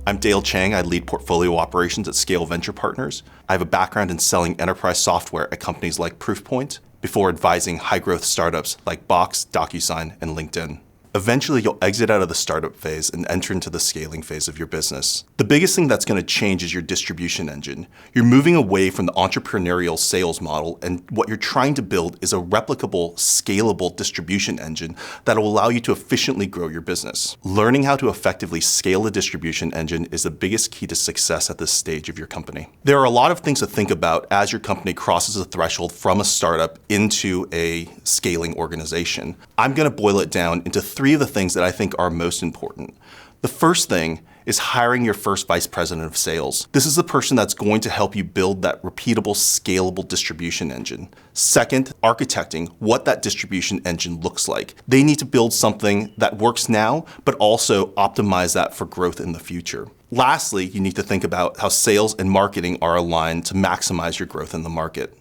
I'm Dale Chang. I lead portfolio operations at Scale Venture Partners. I have a background in selling enterprise software at companies like Proofpoint before advising high-growth startups like Box, DocuSign, and LinkedIn. Eventually, you'll exit out of the startup phase and enter into the scaling phase of your business. The biggest thing that's going to change is your distribution engine. You're moving away from the entrepreneurial sales model, and what you're trying to build is a replicable, scalable distribution engine that will allow you to efficiently grow your business. Learning how to effectively scale a distribution engine is the biggest key to success at this stage of your company. There are a lot of things to think about as your company crosses the threshold from a startup into a scaling organization. I'm going to boil it down into three of the things that I think are most important. The first thing is hiring your first vice president of sales. This is the person that's going to help you build that repeatable, scalable distribution engine. Second, architecting what that distribution engine looks like. They need to build something that works now, but also optimize that for growth in the future. Lastly, you need to think about how sales and marketing are aligned to maximize your growth in the market.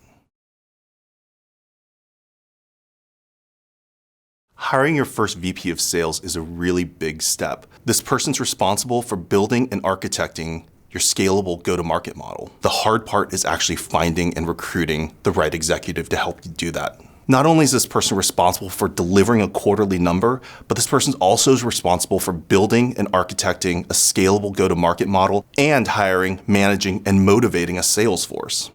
Hiring your first VP of sales is a really big step. This person's responsible for building and architecting your scalable go-to-market model. The hard part is actually finding and recruiting the right executive to help you do that. Not only is this person responsible for delivering a quarterly number, but this person also is responsible for building and architecting a scalable go-to-market model and hiring, managing, and motivating a sales force.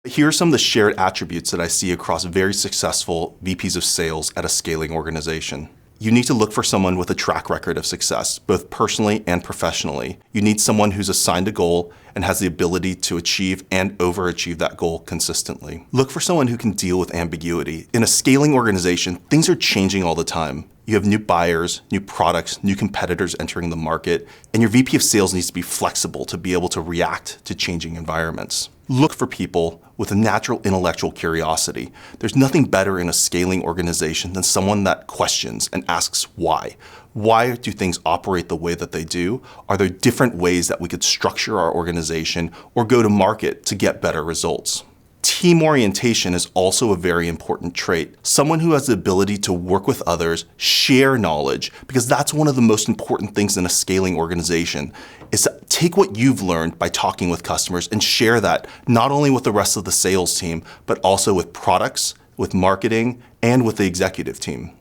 Here are some of the shared attributes that I see across very successful VPs of sales at a scaling organization. You need to look for someone with a track record of success, both personally and professionally. You need someone who's assigned a goal and has the ability to achieve and overachieve that goal consistently. Look for someone who can deal with ambiguity. In a scaling organization, things are changing all the time. You have new buyers, new products, new competitors entering the market, and your VP of sales needs to be flexible to be able to react to changing environments. Look for people with a natural intellectual curiosity. There's nothing better in a scaling organization than someone that questions and asks why. Why do things operate the way that they do? Are there different ways that we could structure our organization or go to market to get better results? Team orientation is also a very important trait. Someone who has the ability to work with others, share knowledge, because that's one of the most important things in a scaling organization, is to take what you've learned by talking with customers and share that not only with the rest of the sales team, but also with products, with marketing, and with the executive team.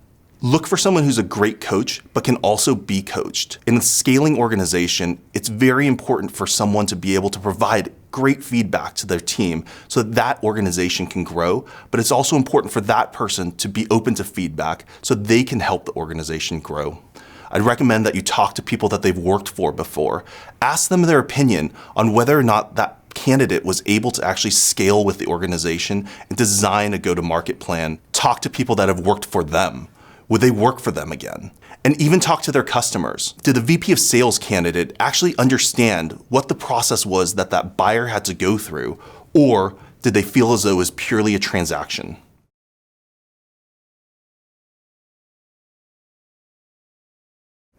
Look for someone who's a great coach, but can also be coached. In a scaling organization, it's very important for someone to be able to provide great feedback to their team so that organization can grow, but it's also important for that person to be open to feedback so they can help the organization grow. I'd recommend that you talk to people that they've worked for before. Ask them their opinion on whether or not that candidate was able to actually scale with the organization and design a go-to-market plan. Talk to people that have worked for them. Would they work for them again? And even talk to their customers. Did the VP of sales candidate actually understand what the process was that that buyer had to go through, or did they feel as though it was purely a transaction?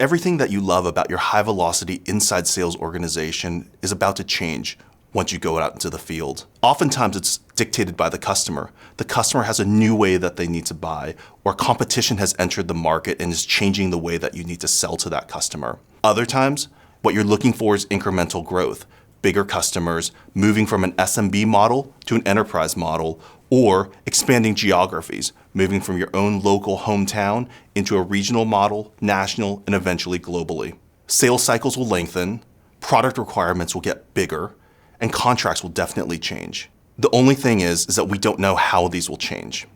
Everything that you love about your high-velocity inside sales organization is about to change once you go out into the field. Oftentimes it's dictated by the customer. The customer has a new way that they need to buy, or competition has entered the market and is changing the way that you need to sell to that customer. Other times, what you're looking for is incremental growth, bigger customers, moving from an SMB model to an enterprise model, or expanding geographies, moving from your own local hometown into a regional model, national, and eventually globally. Sales cycles will lengthen, product requirements will get bigger, and contracts will definitely change. The only thing is that we don't know how these will change.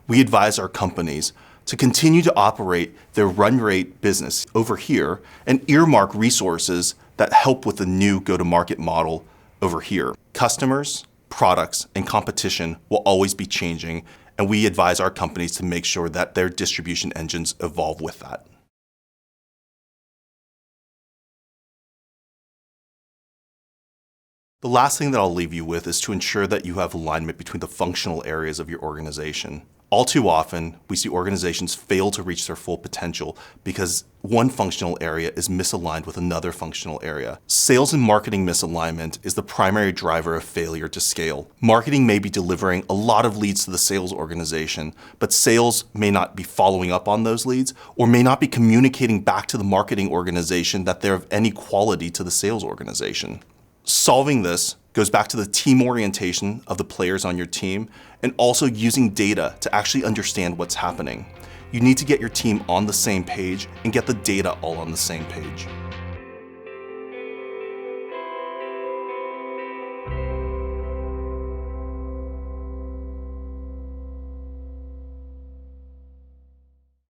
We advise our companies to continue to operate their run rate business over here and earmark resources that help with the new go-to-market model over here. Customers, products, and competition will always be changing, and we advise our companies to make sure that their distribution engines evolve with that. The last thing that I'll leave you with is to ensure that you have alignment between the functional areas of your organization. All too often, we see organizations fail to reach their full potential because one functional area is misaligned with another functional area. Sales and marketing misalignment is the primary driver of failure to scale. Marketing may be delivering a lot of leads to the sales organization, but sales may not be following up on those leads or may not be communicating back to the marketing organization that they're of any quality to the sales organization. Solving this goes back to the team orientation of the players on your team and also using data to actually understand what's happening. You need to get your team on the same page and get the data all on the same page.